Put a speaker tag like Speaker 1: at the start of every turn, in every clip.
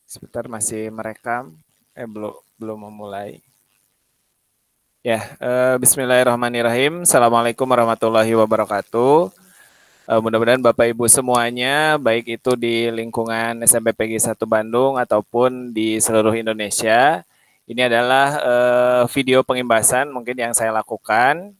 Speaker 1: Sebentar masih merekam. Belum memulai. Ya, Bismillahirrahmanirrahim. Assalamualaikum warahmatullahi wabarakatuh. Mudah-mudahan Bapak Ibu semuanya, baik itu di lingkungan SMP PGI 1 Bandung ataupun di seluruh Indonesia, ini adalah video pengimbasan mungkin yang saya lakukan.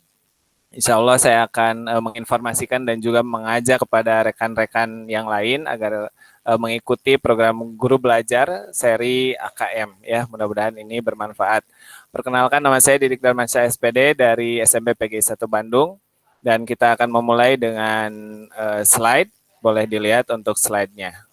Speaker 1: Insya Allah saya akan menginformasikan dan juga mengajak kepada rekan-rekan yang lain agar mengikuti program Guru Belajar seri AKM ya. Mudah-mudahan ini bermanfaat. Perkenalkan, nama saya Didik Darmansyah SPD dari SMP PGI 1 Bandung dan kita akan memulai dengan slide. Boleh dilihat untuk slide-nya.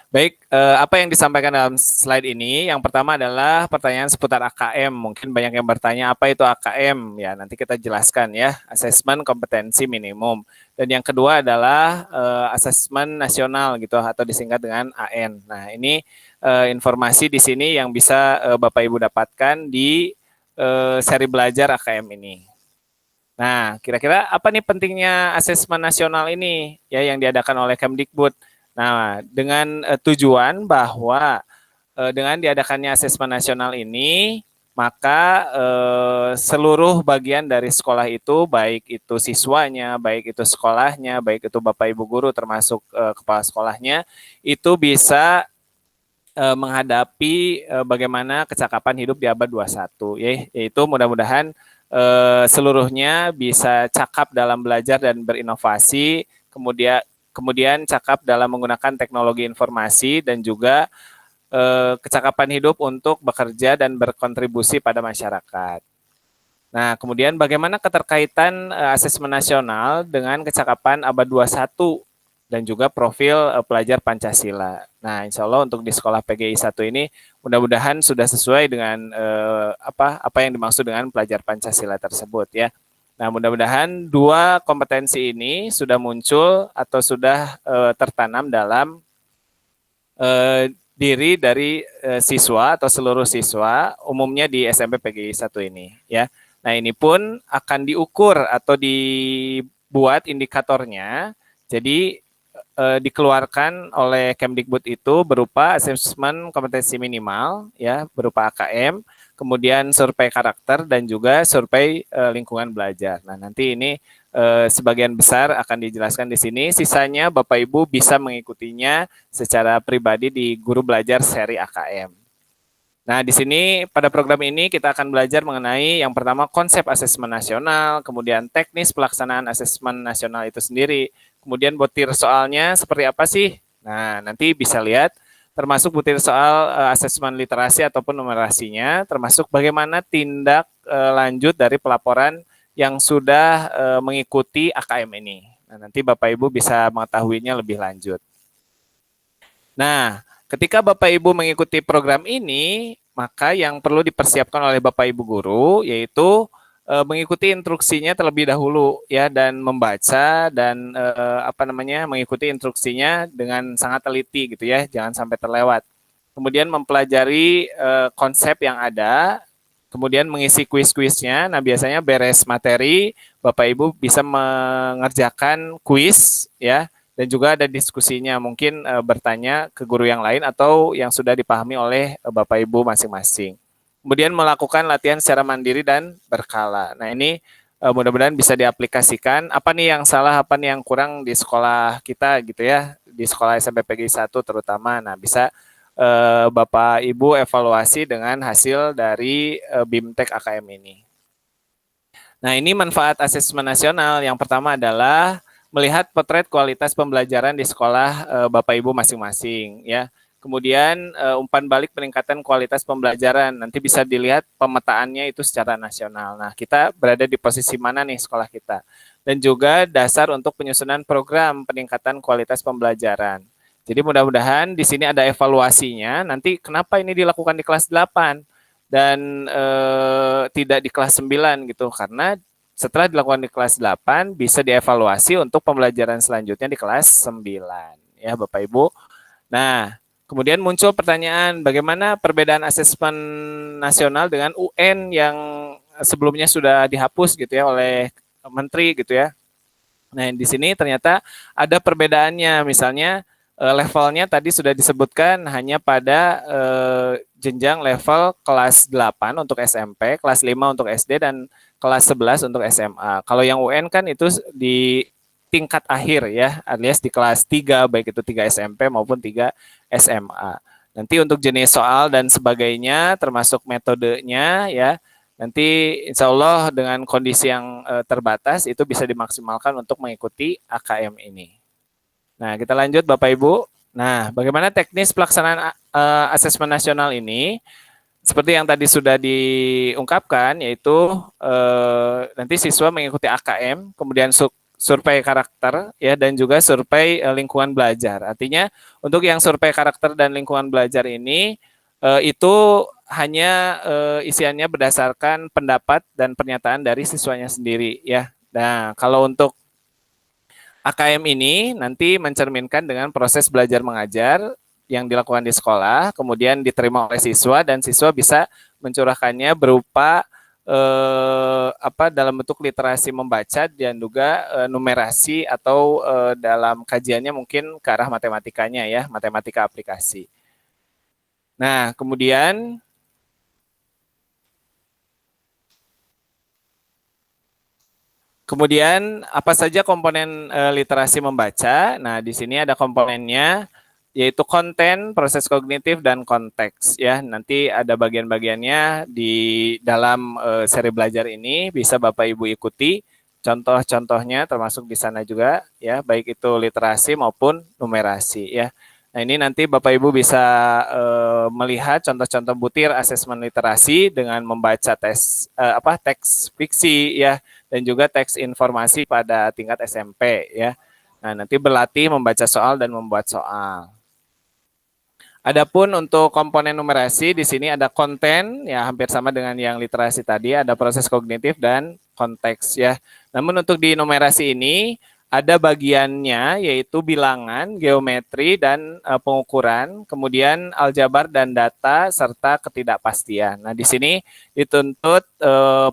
Speaker 1: Baik, apa yang disampaikan dalam slide ini, yang pertama adalah pertanyaan seputar AKM. Mungkin banyak yang bertanya, apa itu AKM? Ya, nanti kita jelaskan ya, asesmen kompetensi minimum. Dan yang kedua adalah asesmen nasional gitu, atau disingkat dengan AN. Nah, ini informasi di sini yang bisa Bapak Ibu dapatkan di seri belajar AKM ini. Nah, kira-kira apa nih pentingnya asesmen nasional ini ya yang diadakan oleh Kemdikbud? Nah, dengan tujuan bahwa dengan diadakannya asesmen nasional ini, maka seluruh bagian dari sekolah itu, baik itu siswanya, baik itu sekolahnya, baik itu Bapak Ibu guru termasuk kepala sekolahnya, itu bisa menghadapi bagaimana kecakapan hidup di abad 21, yaitu mudah-mudahan seluruhnya bisa cakap dalam belajar dan berinovasi, kemudian cakap dalam menggunakan teknologi informasi dan juga kecakapan hidup untuk bekerja dan berkontribusi pada masyarakat. Nah, kemudian bagaimana keterkaitan asesmen nasional dengan kecakapan abad 21 dan juga profil pelajar Pancasila. Nah, insya Allah untuk di sekolah PGI 1 ini mudah-mudahan sudah sesuai dengan apa yang dimaksud dengan pelajar Pancasila tersebut ya. Nah, mudah-mudahan dua kompetensi ini sudah muncul atau sudah tertanam dalam diri dari siswa atau seluruh siswa umumnya di SMP PGI 1 ini ya. Nah, ini pun akan diukur atau dibuat indikatornya. Jadi dikeluarkan oleh Kemdikbud itu berupa asesmen kompetensi minimal ya, berupa AKM, kemudian survei karakter dan juga survei lingkungan belajar. Nah, nanti ini sebagian besar akan dijelaskan di sini, sisanya Bapak Ibu bisa mengikutinya secara pribadi di Guru Belajar seri AKM. Nah, di sini pada program ini kita akan belajar mengenai yang pertama konsep asesmen nasional, kemudian teknis pelaksanaan asesmen nasional itu sendiri, kemudian butir soalnya seperti apa sih? Nah, nanti bisa lihat termasuk butir soal asesmen literasi ataupun numerasinya, termasuk bagaimana tindak lanjut dari pelaporan yang sudah mengikuti AKM ini. Nah, nanti Bapak Ibu bisa mengetahuinya lebih lanjut. Nah, ketika Bapak Ibu mengikuti program ini, maka yang perlu dipersiapkan oleh Bapak Ibu guru yaitu mengikuti instruksinya terlebih dahulu ya, dan membaca dan mengikuti instruksinya dengan sangat teliti gitu ya, jangan sampai terlewat. Kemudian mempelajari konsep yang ada, kemudian mengisi kuis-kuisnya. Nah, biasanya beres materi, Bapak Ibu bisa mengerjakan kuis ya, dan juga ada diskusinya, mungkin bertanya ke guru yang lain atau yang sudah dipahami oleh Bapak Ibu masing-masing. Kemudian melakukan latihan secara mandiri dan berkala. Nah, ini mudah-mudahan bisa diaplikasikan. Apa nih yang salah, apa nih yang kurang di sekolah kita gitu ya, di sekolah SMP PGI 1 terutama. Nah, bisa Bapak Ibu evaluasi dengan hasil dari BIMTEK AKM ini. Nah, ini manfaat asesmen nasional. Yang pertama adalah melihat potret kualitas pembelajaran di sekolah Bapak Ibu masing-masing ya. Kemudian umpan balik peningkatan kualitas pembelajaran, nanti bisa dilihat pemetaannya itu secara nasional. Nah, kita berada di posisi mana nih sekolah kita. Dan juga dasar untuk penyusunan program peningkatan kualitas pembelajaran. Jadi mudah-mudahan di sini ada evaluasinya, nanti kenapa ini dilakukan di kelas 8 dan tidak di kelas 9 gitu, karena setelah dilakukan di kelas 8 bisa dievaluasi untuk pembelajaran selanjutnya di kelas 9 ya Bapak Ibu. Nah, kemudian muncul pertanyaan bagaimana perbedaan asesmen nasional dengan UN yang sebelumnya sudah dihapus gitu ya oleh menteri gitu ya. Nah, di sini ternyata ada perbedaannya, misalnya levelnya tadi sudah disebutkan hanya pada jenjang level kelas 8 untuk SMP, kelas 5 untuk SD, dan kelas 11 untuk SMA. Kalau yang UN kan itu di tingkat akhir ya, alias di kelas 3, baik itu 3 SMP maupun 3 SMA. Nanti untuk jenis soal dan sebagainya, termasuk metodenya ya, nanti insya Allah dengan kondisi yang terbatas itu bisa dimaksimalkan untuk mengikuti AKM ini. Nah, kita lanjut Bapak Ibu. Nah, bagaimana teknis pelaksanaan asesmen nasional ini? Seperti yang tadi sudah diungkapkan, yaitu nanti siswa mengikuti AKM, kemudian survei karakter ya, dan juga survei lingkungan belajar. Artinya untuk yang survei karakter dan lingkungan belajar ini itu hanya isiannya berdasarkan pendapat dan pernyataan dari siswanya sendiri ya. Nah, kalau untuk AKM ini nanti mencerminkan dengan proses belajar mengajar yang dilakukan di sekolah, kemudian diterima oleh siswa dan siswa bisa mencurahkannya berupa dalam bentuk literasi membaca dan juga numerasi atau dalam kajiannya mungkin ke arah matematikanya ya, matematika aplikasi. Nah, Kemudian apa saja komponen literasi membaca? Nah, di sini ada komponennya yaitu konten, proses kognitif, dan konteks ya. Nanti ada bagian-bagiannya di dalam seri belajar ini, bisa Bapak Ibu ikuti contoh-contohnya termasuk di sana juga ya, baik itu literasi maupun numerasi ya. Nah, ini nanti Bapak Ibu bisa melihat contoh-contoh butir asesmen literasi dengan membaca teks fiksi ya, dan juga teks informasi pada tingkat SMP ya. Nah, nanti berlatih membaca soal dan membuat soal. Adapun untuk komponen numerasi di sini ada konten ya, hampir sama dengan yang literasi tadi, ada proses kognitif dan konteks ya. Namun untuk di numerasi ini ada bagiannya yaitu bilangan, geometri, dan pengukuran, kemudian aljabar dan data, serta ketidakpastian. Nah, di sini dituntut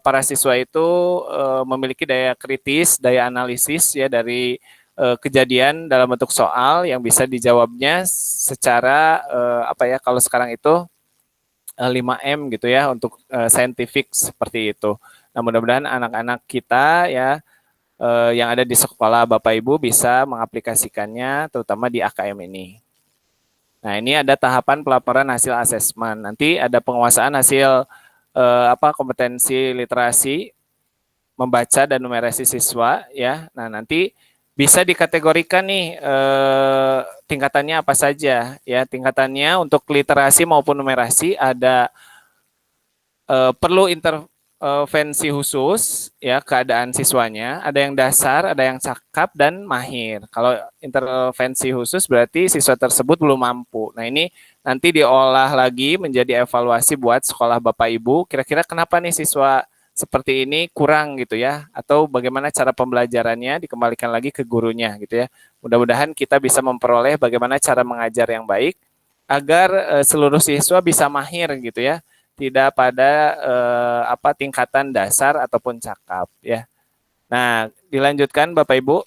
Speaker 1: para siswa itu memiliki daya kritis, daya analisis ya dari kejadian dalam bentuk soal yang bisa dijawabnya secara kalau sekarang itu 5M gitu ya untuk scientific seperti itu. Nah, mudah-mudahan anak-anak kita ya yang ada di sekolah Bapak Ibu bisa mengaplikasikannya terutama di AKM ini. Nah, ini ada tahapan pelaporan hasil asesmen. Nanti ada penguasaan hasil kompetensi literasi, membaca dan numerasi siswa ya. Nah, nanti bisa dikategorikan nih tingkatannya apa saja ya. Tingkatannya untuk literasi maupun numerasi ada perlu intervensi khusus ya keadaan siswanya, ada yang dasar, ada yang cakap dan mahir. Kalau intervensi khusus berarti siswa tersebut belum mampu. Nah, ini nanti diolah lagi menjadi evaluasi buat sekolah Bapak Ibu. Kira-kira kenapa nih siswa seperti ini kurang gitu ya, atau bagaimana cara pembelajarannya dikembalikan lagi ke gurunya gitu ya. Mudah-mudahan kita bisa memperoleh bagaimana cara mengajar yang baik agar seluruh siswa bisa mahir gitu ya, tidak pada tingkatan dasar ataupun cakap ya. Nah, dilanjutkan Bapak Ibu.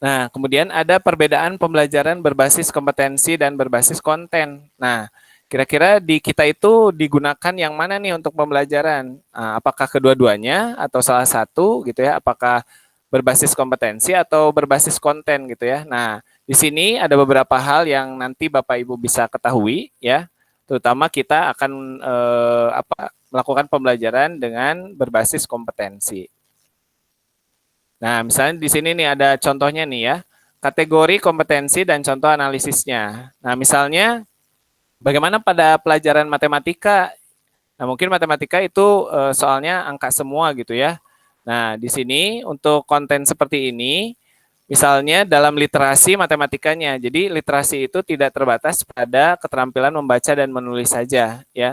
Speaker 1: Nah, kemudian ada perbedaan pembelajaran berbasis kompetensi dan berbasis konten. Nah, kira-kira di kita itu digunakan yang mana nih untuk pembelajaran? Nah, apakah kedua-duanya atau salah satu gitu ya? Apakah berbasis kompetensi atau berbasis konten gitu ya? Nah, di sini ada beberapa hal yang nanti Bapak Ibu bisa ketahui ya. Terutama kita akan melakukan pembelajaran dengan berbasis kompetensi. Nah, misalnya di sini nih ada contohnya nih ya, kategori kompetensi dan contoh analisisnya. Nah, misalnya bagaimana pada pelajaran matematika? Nah, mungkin matematika itu soalnya angka semua gitu ya. Nah, di sini untuk konten seperti ini, misalnya dalam literasi matematikanya. Jadi literasi itu tidak terbatas pada keterampilan membaca dan menulis saja ya,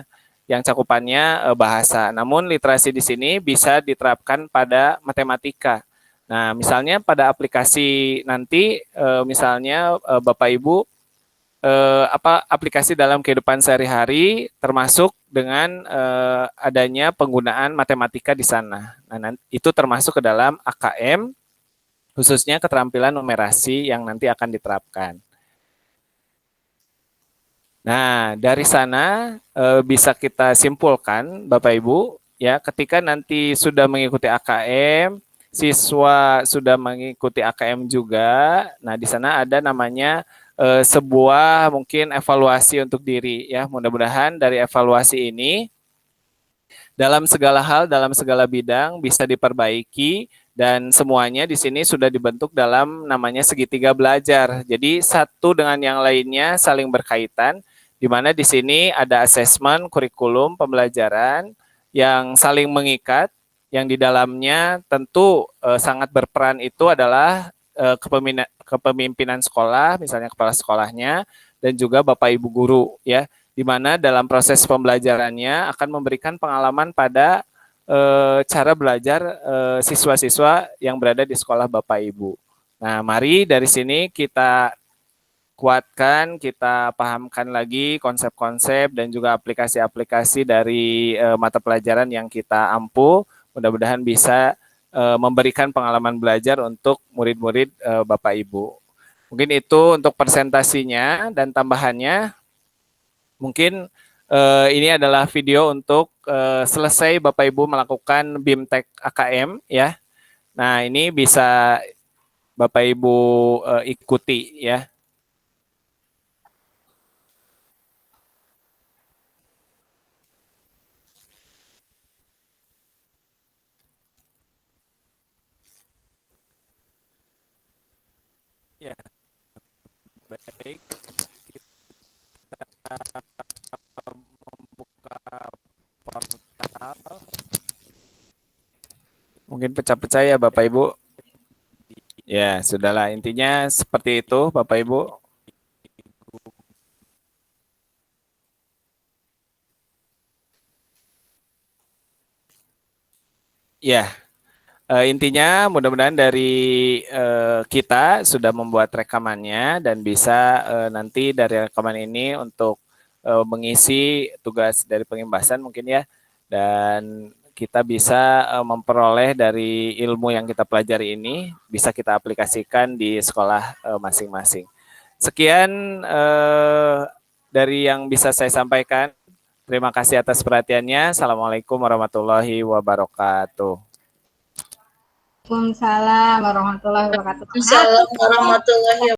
Speaker 1: yang cakupannya bahasa. Namun literasi di sini bisa diterapkan pada matematika. Nah, misalnya pada aplikasi nanti, misalnya Bapak Ibu aplikasi dalam kehidupan sehari-hari, termasuk dengan adanya penggunaan matematika di sana. Nah, itu termasuk ke dalam AKM, khususnya keterampilan numerasi yang nanti akan diterapkan. Nah, dari sana bisa kita simpulkan, Bapak Ibu, ya, ketika nanti sudah mengikuti AKM, siswa sudah mengikuti AKM juga. Nah, di sana ada namanya sebuah mungkin evaluasi untuk diri, ya. Mudah-mudahan dari evaluasi ini dalam segala hal, dalam segala bidang bisa diperbaiki dan semuanya di sini sudah dibentuk dalam namanya segitiga belajar. Jadi satu dengan yang lainnya saling berkaitan, di mana di sini ada asesmen kurikulum pembelajaran yang saling mengikat, yang di dalamnya tentu sangat berperan itu adalah kepemimpinan sekolah, misalnya kepala sekolahnya, dan juga Bapak Ibu guru, ya, di mana dalam proses pembelajarannya akan memberikan pengalaman pada cara belajar siswa-siswa yang berada di sekolah Bapak Ibu. Nah, mari dari sini kita kuatkan, kita pahamkan lagi konsep-konsep dan juga aplikasi-aplikasi dari mata pelajaran yang kita ampu. Mudah-mudahan bisa memberikan pengalaman belajar untuk murid-murid Bapak Ibu. Mungkin itu untuk presentasinya dan tambahannya. Mungkin ini adalah video untuk selesai Bapak Ibu melakukan BIMTEK AKM, ya. Nah, ini bisa Bapak Ibu ikuti, ya. Ya, baik. Kita membuka portal. Mungkin pecah-pecah ya Bapak Ibu. Ya, sudahlah. Intinya seperti itu Bapak Ibu. Ya, intinya mudah-mudahan dari kita sudah membuat rekamannya dan bisa nanti dari rekaman ini untuk mengisi tugas dari pengimbasan mungkin ya, dan kita bisa memperoleh dari ilmu yang kita pelajari ini bisa kita aplikasikan di sekolah masing-masing. Sekian dari yang bisa saya sampaikan. Terima kasih atas perhatiannya. Assalamualaikum warahmatullahi wabarakatuh.
Speaker 2: Waalaikumsalam warahmatullahi wabarakatuh.
Speaker 3: Waalaikumsalam warahmatullahi wabarakatuh.